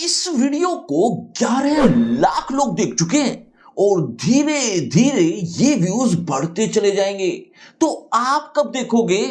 इस वीडियो को 11 लाख लोग देख चुके हैं और धीरे धीरे ये व्यूज बढ़ते चले जाएंगे। तो आप कब देखोगे?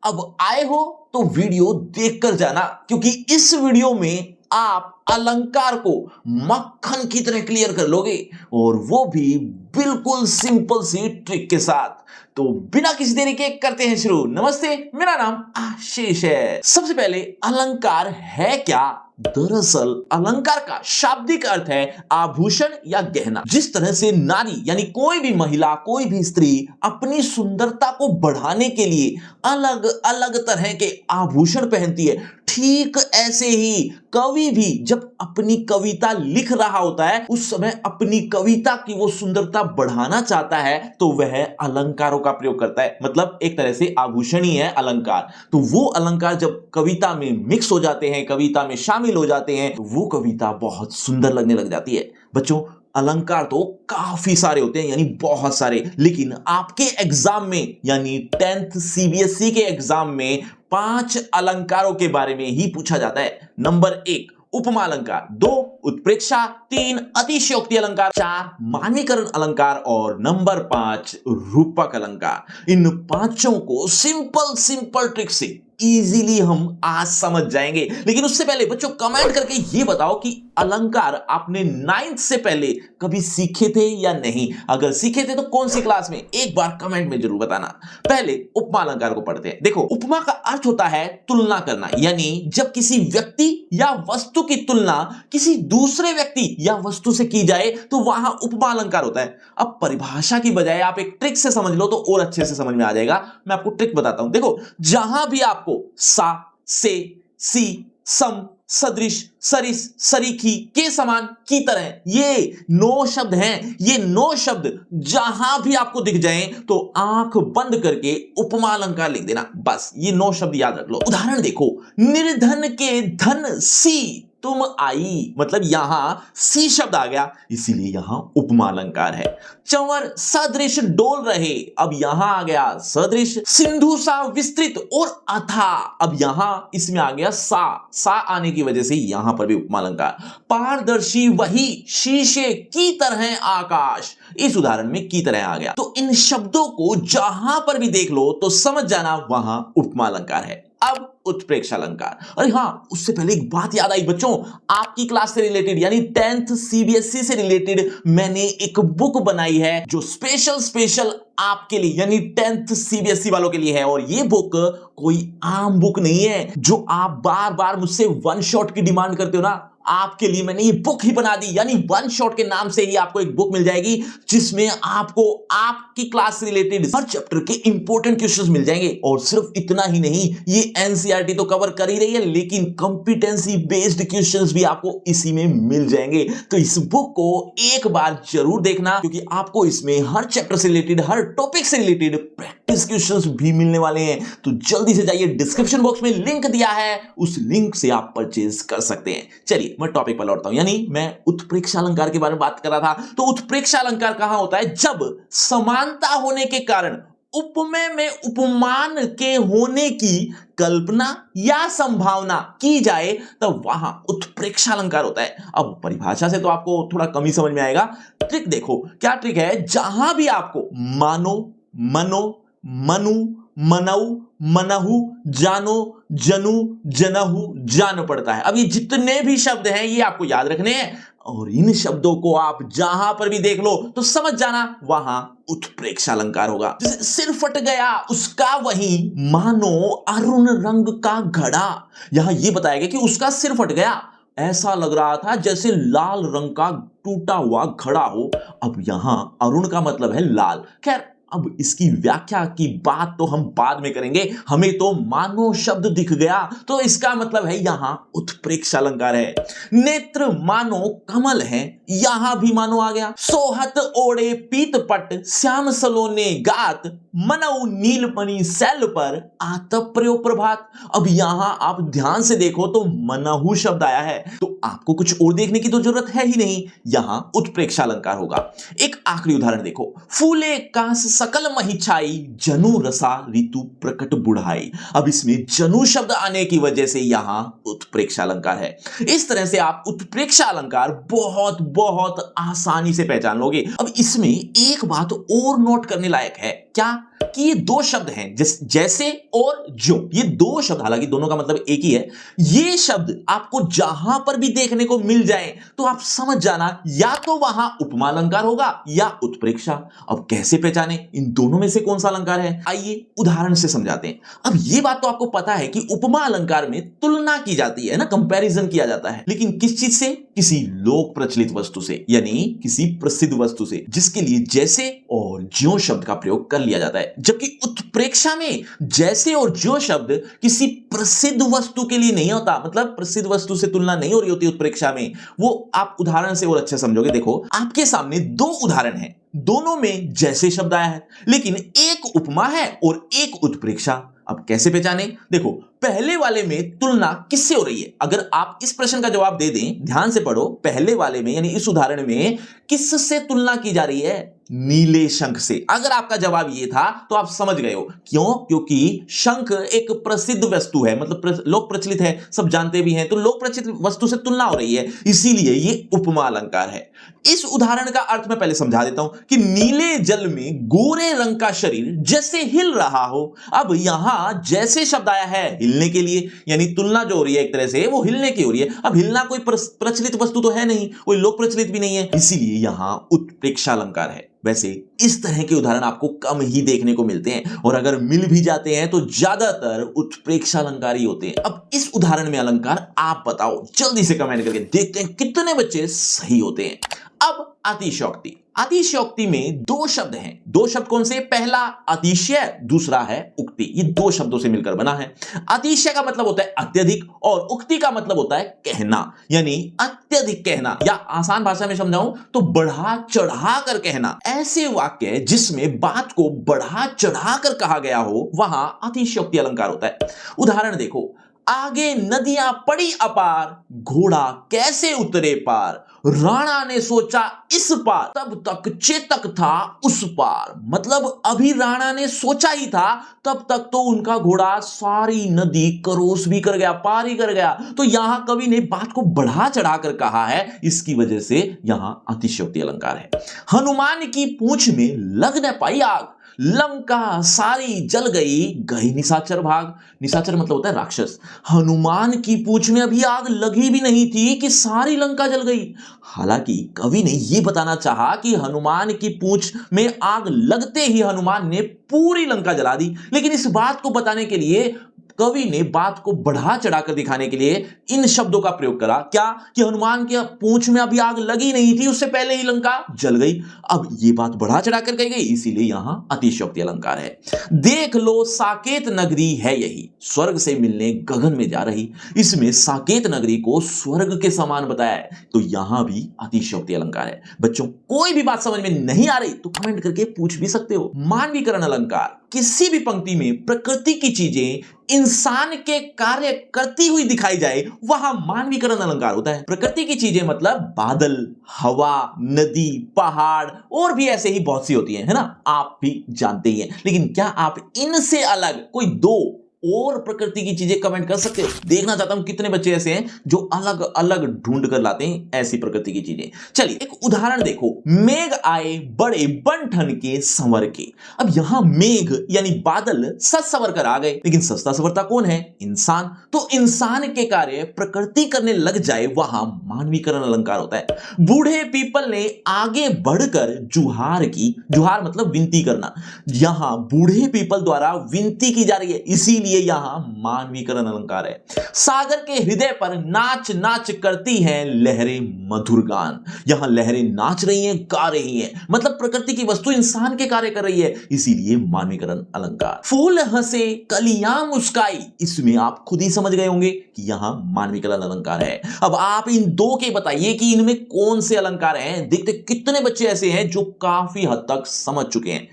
अब आए हो तो वीडियो देखकर जाना, क्योंकि इस वीडियो में आप अलंकार को मक्खन की तरह क्लियर कर लोगे, और वो भी बिल्कुल सिंपल सी ट्रिक के साथ। तो बिना किसी देरी के करते हैं शुरू। नमस्ते, मेरा नाम आशीष है। सबसे पहले अलंकार है क्या? दरअसल अलंकार का शाब्दिक अर्थ है आभूषण या गहना। जिस तरह से नारी यानी कोई भी महिला, कोई भी स्त्री अपनी सुंदरता को बढ़ाने के लिए अलग अलग तरह के आभूषण पहनती है, ठीक ऐसे ही कवि भी जब अपनी कविता लिख रहा होता है उस समय अपनी कविता की वो सुंदरता बढ़ाना चाहता है तो वह अलंकारों का प्रयोग करता है। मतलब एक तरह से आभूषण ही है अलंकार। तो वो अलंकार जब कविता में मिक्स हो जाते हैं, कविता में शामिल हो जाते हैं, तो वो कविता बहुत सुंदर लगने लग जाती है। बच्चों, अलंकार तो काफी सारे होते हैं, यानी बहुत सारे, लेकिन आपके एग्जाम में यानी 10th सीबीएसई के एग्जाम में 5 अलंकारों के बारे में ही पूछा जाता है। नंबर 1 उपमा अलंकार, 2 उत्प्रेक्षा, 3 अतिशयोक्ति अलंकार, 4 मानवीकरण अलंकार और नंबर 5 रूपक अलंकार। इन पांचों को सिंपल सिंपल ट्रिक से इजीली हम आज समझ जाएंगे। लेकिन उससे पहले बच्चों कमेंट करके ये बताओ कि अलंकार आपने 9th से पहले कभी सीखे थे या नहीं। अगर सीखे थे तो कौन सी क्लास में, एक बार कमेंट में जरूर बताना। पहले उपमा अलंकार को पढ़ते हैं। देखो, उपमा का अर्थ होता है तुलना करना, यानी जब किसी व्यक्ति या वस्तु की तुलना किसी दूसरे व्यक्ति या वस्तु से की जाए तो वहां उपमा अलंकार होता है। अब परिभाषा की बजाय आप एक ट्रिक से समझ लो तो और अच्छे से समझ में आ जाएगा। मैं आपको ट्रिक बताता हूं। देखो, जहां भी आपको सा, से, सी, सम, सदृश, सरिस, सरीखी, के समान, की तरह, ये 9 शब्द हैं। ये 9 शब्द जहां भी आपको दिख जाएं तो आंख बंद करके उपमा अलंकार लिख देना। बस ये 9 शब्द याद रख लो। उदाहरण देखो, निर्धन के धन सी तुम आई, मतलब यहां सी शब्द आ गया, इसीलिए यहां उपमा अलंकार है। चंवर सदृश डोल रहे, अब यहां आ गया सदृश। सिंधु सा विस्तृत और अथा, अब यहां इसमें आ गया सा आने की वजह से यहां पर भी उपमा अलंकार। पारदर्शी वही शीशे की तरह आकाश, इस उदाहरण में की तरह आ गया। तो इन शब्दों को जहां पर भी देख लो तो समझ जाना वहां उपमा अलंकार है। अब उत्प्रेक्षा अलंकार। अरे हाँ, उससे पहले एक बात याद आई बच्चों, आपकी क्लास से रिलेटेड यानी 10th सीबीएसई से रिलेटेड मैंने एक बुक बनाई है जो स्पेशल आपके लिए यानी 10th सीबीएसई वालों के लिए है। और ये बुक कोई आम बुक नहीं है जो आप बार बार मुझसे वन शॉट की डिमांड करते हो ना। आपके लिए मैंने ये बुक ही बना दी, यानी वन शॉट के नाम से ही आपको एक बुक मिल जाएगी जिसमें आपको आपकी क्लास से रिलेटेड हर चैप्टर के इंपॉर्टेंट क्वेश्चंस मिल जाएंगे। और सिर्फ इतना ही नहीं, ये एनसीईआरटी तो कवर कर ही रही है, लेकिन कॉम्पिटेंसी बेस्ड क्वेश्चंस भी आपको इसी में मिल जाएंगे। तो इस बुक को एक बार जरूर देखना, क्योंकि आपको इसमें हर चैप्टर से रिलेटेड, हर टॉपिक से रिलेटेड प्रैक्टिस क्वेश्चंस भी मिलने वाले हैं। तो जल्दी से जाइए, डिस्क्रिप्शन बॉक्स में लिंक दिया है, उस लिंक से आप परचेज कर सकते हैं। चलिए मैं टॉपिक पर लौटता हूं, यानी मैं उत्प्रेक्षा अलंकार के बारे में बात कर रहा था। तो उत्प्रेक्षा अलंकार कहां होता है? जब समानता होने के कारण उपमेय में उपमान के होने की कल्पना या संभावना की जाए तब वहां उत्प्रेक्षा अलंकार होता है। अब परिभाषा से तो आपको थोड़ा कम ही समझ में आएगा। ट्रिक देखो, क्या ट्रिक है? जहां भी आपको मानो, मनो, मनु, मनऊ, मनहु, जानो, जनु, जनहु, जान पड़ता है। अब ये जितने भी शब्द हैं ये आपको याद रखने हैं, और इन शब्दों को आप जहां पर भी देख लो तो समझ जाना वहां उत्प्रेक्षा अलंकार होगा। जैसे सिर फट गया उसका वही, मानो अरुण रंग का घड़ा, यहां ये बताया गया कि उसका सिर फट गया, ऐसा लग रहा था जैसे लाल रंग का टूटा हुआ घड़ा हो। अब यहां अरुण का मतलब है लाल। खैर, अब इसकी व्याख्या की बात तो हम बाद में करेंगे। हमें तो मानो शब्द दिख गया तो इसका मतलब है यहां उत्प्रेक्षा अलंकार है। नेत्र मानो कमल है, यहां भी मानो आ गया। सोहत ओढ़े पीत पट श्याम सलोने गात मनऊ नीलमणि शैल पर आतप प्रयोग प्रभात। अब यहां आप ध्यान से देखो तो मनहु शब्द आया है, तो आपको कुछ और देखने की तो जरूरत है ही नहीं, यहां उत्प्रेक्षा अलंकार होगा। एक आखिरी उदाहरण देखो, फूले कांस सकल मही छाई जनु रसा ऋतु प्रकट बुढ़ाई। अब इसमें जनु शब्द आने की वजह से यहां उत्प्रेक्षा अलंकार है। इस तरह से आप उत्प्रेक्षा अलंकार बहुत बहुत आसानी से पहचान लोगे। अब इसमें एक बात और नोट करने लायक है, क्या कि ये दो शब्द हैं, जैसे और जो, ये दो शब्द, हालांकि दोनों का मतलब एक ही है, ये शब्द आपको जहां पर भी देखने को मिल जाए तो आप समझ जाना या तो वहां उपमा अलंकार होगा या उत्प्रेक्षा। अब कैसे पहचाने इन दोनों में से कौन सा अलंकार है, आइए उदाहरण से समझाते हैं। अब ये बात तो आपको पता है कि उपमा अलंकार में तुलना की जाती है ना, कंपैरिजन किया जाता है, लेकिन किस चीज से, किसी लोक प्रचलित वस्तु से, यानी किसी प्रसिद्ध वस्तु से, जिसके लिए जैसे और ज्यों शब्द का प्रयोग कर लिया जाता है। जबकि उत्प्रेक्षा में जैसे और ज्यों शब्द किसी प्रसिद्ध वस्तु के लिए नहीं होता, मतलब प्रसिद्ध वस्तु से तुलना नहीं हो रही होती उत्प्रेक्षा में। वो आप उदाहरण से और अच्छे समझोगे। देखो आपके सामने दो उदाहरण हैं, दोनों में जैसे शब्द आया है, लेकिन एक उपमा है और एक उत्प्रेक्षा। अब कैसे पहचाने, देखो पहले वाले में तुलना किससे हो रही है, अगर आप इस प्रश्न का जवाब दे दें, ध्यान से पढ़ो, पहले वाले में यानी इस उदाहरण में किससे तुलना की जा रही है, नीले शंख से। अगर आपका जवाब ये था तो आप समझ गए हो, क्यों, क्योंकि शंख एक प्रसिद्ध वस्तु है, मतलब लोक प्रचलित है, सब जानते भी हैं, तो लोक प्रचलित वस्तु से तुलना हो रही है, इसीलिए ये उपमा अलंकार है। इस उदाहरण का अर्थ मैं पहले समझा देता हूं कि नीले जल में गोरे रंग का शरीर जैसे हिल रहा हो। अब यहां जैसे शब्द आया है हिलने के लिए, यानी तुलना जो हो रही है एक तरह से वो हिलने की हो रही है। अब हिलना कोई प्रचलित वस्तु तो है नहीं, कोई लोक प्रचलित भी नहीं है, इसीलिए यहां उत्प्रेक्षा अलंकार है। वैसे इस तरह के उदाहरण आपको कम ही देखने को मिलते हैं, और अगर मिल भी जाते हैं तो ज्यादातर उत्प्रेक्षा अलंकार ही होते हैं। अब इस उदाहरण में अलंकार आप बताओ, जल्दी से कमेंट करके देखते हैं कितने बच्चे सही होते हैं। अब अतिशयोक्ति, अतिशयोक्ति में दो शब्द हैं, दो शब्द कौन से, पहला अतिशय, दूसरा है उक्ति, ये दो शब्दों से मिलकर बना है। अतिशय का मतलब होता है अत्यधिक और उक्ति का मतलब होता है कहना, यानी अत्यधिक कहना, या आसान भाषा में समझाऊं तो बढ़ा चढ़ा कर कहना। ऐसे वाक्य जिसमें बात को बढ़ा चढ़ा कर कहा गया हो वहां अतिशयोक्ति अलंकार होता है। उदाहरण देखो, आगे नदियां पड़ी अपार घोड़ा कैसे उतरे पार, राणा ने सोचा इस पार तब तक चेतक था उस पार। मतलब अभी राणा ने सोचा ही था, तब तक तो उनका घोड़ा सारी नदी क्रॉस भी कर गया, पार ही कर गया। तो यहां कवि ने बात को बढ़ा चढ़ाकर कहा है, इसकी वजह से यहां अतिशयोक्ति अलंकार है। हनुमान की पूंछ में लग न पाई आग, लंका सारी जल गई गई निशाचर भाग। निशाचर मतलब होता है राक्षस। हनुमान की पूंछ में अभी आग लगी भी नहीं थी कि सारी लंका जल गई। हालांकि कवि ने यह बताना चाहा कि हनुमान की पूंछ में आग लगते ही हनुमान ने पूरी लंका जला दी, लेकिन इस बात को बताने के लिए कवि ने बात को बढ़ा चढ़ाकर दिखाने के लिए इन शब्दों का प्रयोग करा, क्या कि हनुमान की पूंछ में अभी आग लगी नहीं थी, उससे पहले ही लंका जल गई। अब ये बात बढ़ा चढ़ाकर कही गई, इसीलिए यहां अतिशयोक्ति अलंकार है। देख लो साकेत नगरी है यही, स्वर्ग से मिलने गगन में जा रही। इसमें साकेत नगरी को स्वर्ग के समान बताया है, तो यहां भी अतिशयोक्ति अलंकार है। बच्चों कोई भी बात समझ में नहीं आ रही तो कमेंट करके पूछ भी सकते हो। मानवीकरण अलंकार, किसी भी पंक्ति में प्रकृति की चीजें इंसान के कार्य करती हुई दिखाई जाए वहां मानवीकरण अलंकार होता है। प्रकृति की चीजें मतलब बादल, हवा, नदी, पहाड़ और भी ऐसे ही बहुत सी होती हैं, है ना, आप भी जानते ही हैं। लेकिन क्या आप इनसे अलग कोई दो और प्रकृति की चीजें कमेंट कर सकते हो? देखना चाहता हूं कितने बच्चे ऐसे हैं जो अलग अलग ढूंढ कर लाते हैं ऐसी प्रकृति की चीजें। चलिए एक उदाहरण देखो, मेघ आए बड़े बन ठन के संवर के। अब यहां मेघ यानी बादल सच संवर कर आ गए, लेकिन सस्ता संवरता कौन है? इंसान। तो इंसान के कार्य प्रकृति करने लग जाए वहां मानवीकरण अलंकार होता है। बूढ़े पीपल ने आगे बढ़कर जुहार की, जुहार मतलब विनती करना, यहां बूढ़े पीपल द्वारा विनती की जा रही है, इसीलिए लिए यहां मानवीकरण अलंकार है। सागर के हृदय पर नाच नाच करती हैं लहरें मधुर गान। यहां लहरें नाच रही हैं, गा रही हैं, मतलब प्रकृति की वस्तु इंसान के कार्य कर रही है, इसीलिए मानवीकरण अलंकार। फूल हंसे कलियां मुस्काई, इसमें आप खुद ही समझ गए होंगे कि यहां मानवीकरण अलंकार है। अब आप इन दो के बताइए कि इनमें कौन से अलंकार हैं। देखते कितने बच्चे ऐसे हैं जो काफी हद तक समझ चुके हैं।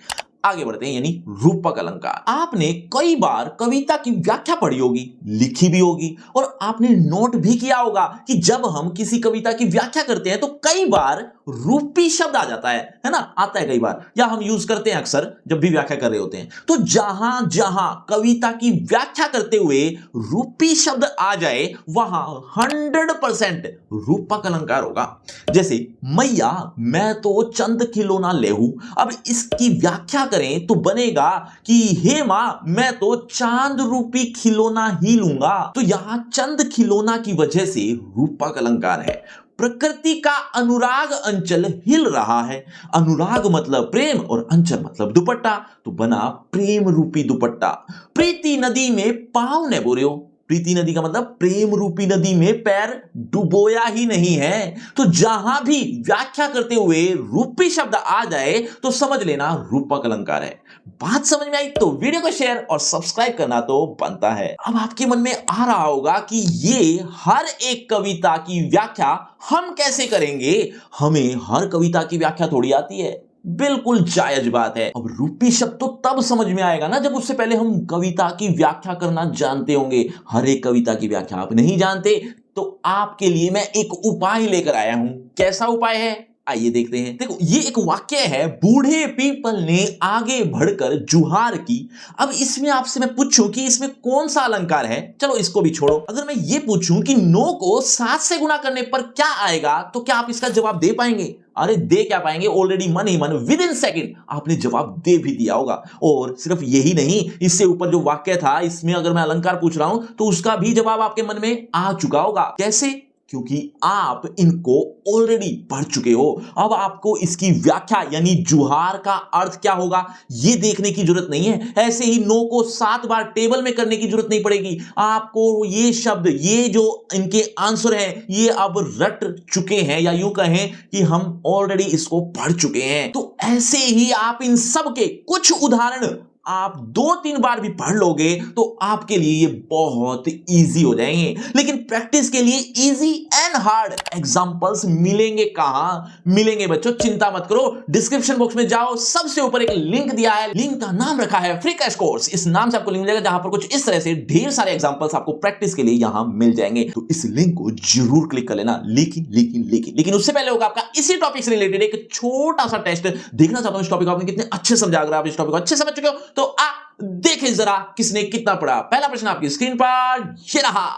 आगे बढ़ते हैं, यानी रूपक अलंकार। आपने कई बार कविता की व्याख्या पढ़ी होगी, लिखी भी होगी, और आपने नोट भी किया होगा कि जब हम किसी कविता की व्याख्या करते हैं तो कई बार रूपी शब्द आ जाता है ना, आता है कई बार, या हम यूज करते हैं अक्सर जब भी व्याख्या कर रहे होते हैं। तो जहां जहां कविता की व्याख्या करते हुए रूपी शब्द आ जाए वहां 100% रूपक अलंकार होगा। जैसे मैया मैं तो चंद खिलौना लेहू, अब इसकी व्याख्या करें तो बनेगा कि हे मां मैं तो चांद रूपी खिलौना ही लूंगा। तो यहां चंद खिलौना की वजह से रूपक अलंकार है। प्रकृति का अनुराग अंचल हिल रहा है। अनुराग मतलब प्रेम और अंचल मतलब दुपट्टा, तो बना प्रेम रूपी दुपट्टा। प्रीति नदी में पांव ने बोरियो, प्रीति नदी का मतलब प्रेम रूपी नदी में पैर डुबोया ही नहीं है। तो जहां भी व्याख्या करते हुए रूपी शब्द आ जाए तो समझ लेना रूपक अलंकार है। बात समझ में आई तो वीडियो को शेयर और सब्सक्राइब करना तो बनता है। अब आपके मन में आ रहा होगा कि ये हर एक कविता की व्याख्या हम कैसे करेंगे, हमें हर कविता की व्याख्या थोड़ी आती है। बिल्कुल जायज बात है। अब रूपी शब्द तो तब समझ में आएगा ना जब उससे पहले हम कविता की व्याख्या करना जानते होंगे। हर एक कविता की व्याख्या आप नहीं जानते तो आपके लिए मैं एक उपाय लेकर आया हूं। कैसा उपाय है आइए देखते हैं। देखो ये एक वाक्य है, बूढ़े पीपल ने आगे बढ़कर जुहार की। अब इसमें आपसे मैं पूछूं कि इसमें कौन सा अलंकार है, चलो इसको भी छोड़ो। अगर मैं ये पूछूं कि 9 को 7 से गुणा करने पर क्या आएगा तो क्या आप इसका जवाब दे पाएंगे? अरे दे क्या पाएंगे, ऑलरेडी मन ही मन विद इन सेकेंड आपने जवाब दे भी दिया होगा। और सिर्फ यही नहीं, इससे ऊपर जो वाक्य था इसमें अगर मैं अलंकार पूछ रहा हूं तो उसका भी जवाब आपके मन में आ चुका होगा। कैसे? क्योंकि आप इनको ऑलरेडी पढ़ चुके हो। अब आपको इसकी व्याख्या यानी जुहार का अर्थ क्या होगा ये देखने की जरूरत नहीं है। ऐसे ही 9 को 7 बार टेबल में करने की जरूरत नहीं पड़ेगी। आपको ये शब्द, ये जो इनके आंसर हैं ये अब रट चुके हैं, या यूं कहें कि हम ऑलरेडी इसको पढ़ चुके हैं। तो ऐसे ही आप इन सब के कुछ उदाहरण आप 2-3 बार भी पढ़ लोगे तो आपके लिए ये बहुत इजी हो जाएंगे। लेकिन प्रैक्टिस के लिए इजी एंड हार्ड एग्जांपल्स मिलेंगे कहां? मिलेंगे बच्चों, चिंता मत करो। डिस्क्रिप्शन बॉक्स में जाओ, सबसे ऊपर एक लिंक दिया है, लिंक का नाम रखा है फ्री क्रैश कोर्स। इस नाम से आपको लिंक मिलेगा जहां पर कुछ इस तरह से ढेर सारे एग्जांपल्स आपको प्रैक्टिस के लिए यहां मिल जाएंगे। तो इस लिंक को जरूर क्लिक कर लेना। लेकिन उससे पहले होगा आपका इसी टॉपिक से रिलेटेड एक छोटा सा टेस्ट। देखना चाहता हूं इस टॉपिक को आपने कितने अच्छे समझा। अगर आप इस टॉपिक को अच्छे समझ चुके हो तो देखें जरा किसने कितना पढ़ा। पहला प्रश्न आपकी स्क्रीन पर ये रहा,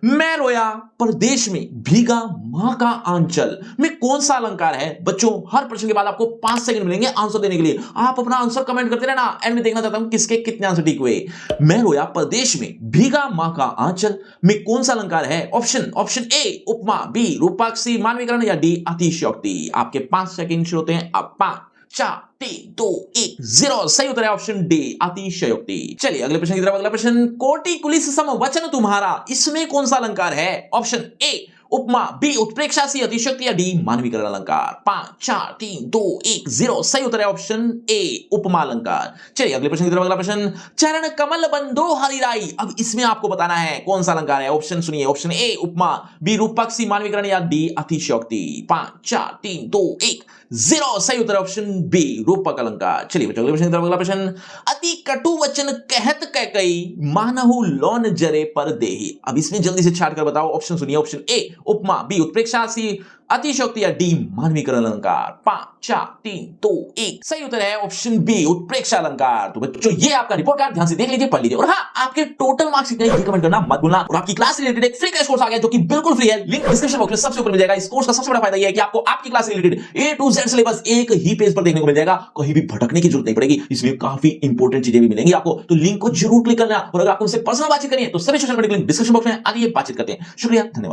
मैं रोया परदेश में भीगा मां का आंचल में कौन सा अलंकार है? बच्चों हर प्रश्न के बाद आपको 5 सेकंड मिलेंगे आंसर देने के लिए। आप अपना आंसर कमेंट करते रहना, एंड में देखना चाहता हूं किसके कितने आंसर ठीक हुए। मैं रोया परदेश में भीगा मां का आंचल में कौन सा अलंकार है? ऑप्शन ए उपमा, बी रूपक, सी मानवीकरण, या डी अतिशयोक्ति। आपके 5 सेकंड शुरू होते हैं अब। 5 4 3 2 1 0। सही उत्तर है ऑप्शन डी अतिशयोक्ति। चलिए अगले प्रश्न की तरफ। अगला प्रश्न, कोटि कुलिस सम वचन तुम्हारा, इसमें कौन सा अलंकार है? ऑप्शन ए उपमा, बी उत्प्रेक्षा, सी अतिशयोक्ति, या डी मानवीकरण अलंकार। 5 4 3 2 1 0। सही उत्तर है ऑप्शन ए उपमा अलंकार। चलिए अगले प्रश्न की तरफ। अगला प्रश्न, चरण कमल बंदो हरिराई, अब इसमें आपको बताना है कौन सा अलंकार है। ऑप्शन सुनिए, ऑप्शन ए उपमा, बी रूपक, सी मानवीकरण, या डी अतिशयोक्ति। 5 4 3 2 1 0। सही उत्तर ऑप्शन बी रूपक अलंकार। चलिए बच्चों अगले प्रश्न की तरफ। अगला प्रश्न, अति कटु वचन कहत कैकई मानहु लौन जरे पर देहि, अब इसमें जल्दी से छाट कर बताओ। ऑप्शन सुनिए, ऑप्शन ए उपमा, बी उत्प्रेक्षा, सी अतिशयोक्ति, या डी मानवीकरण अलंकार। 5 4 3 2 1। सही उत्तर है ऑप्शन बी उत्प्रेक्षा अलंकार। तो बच्चों ये आपका रिपोर्ट कार्ड ध्यान से देख लीजिए, पढ़ लीजिए। और हाँ, आपके टोटल मार्क्स कितने ये कमेंट करना मत भूलना। और आपकी क्लास से रिलेटेड एक फ्री क्रैश कोर्स आ गया जो कि बिल्कुल फ्री है, लिंक डिस्क्रिप्शन बॉक्स में सबसे ऊपर मिल जाएगा। इस कोर्स का सबसे बड़ा फायदा ये है कि आपको आपकी क्लास से related A to Z syllabus एक ही पेज पर देखने को मिल जाएगा, कहीं भी भटकने की जरूरत नहीं पड़ेगी। इसमें काफी इंपॉर्टेंट चीजें भी मिलेंगी आपको, तो लिंक को जरूर क्लिक करना। और अगर आपको उनसे पर्सनल बातचीत करनी है तो सभी social media link description box में आइए बातचीत करते हैं। शुक्रिया, धन्यवाद।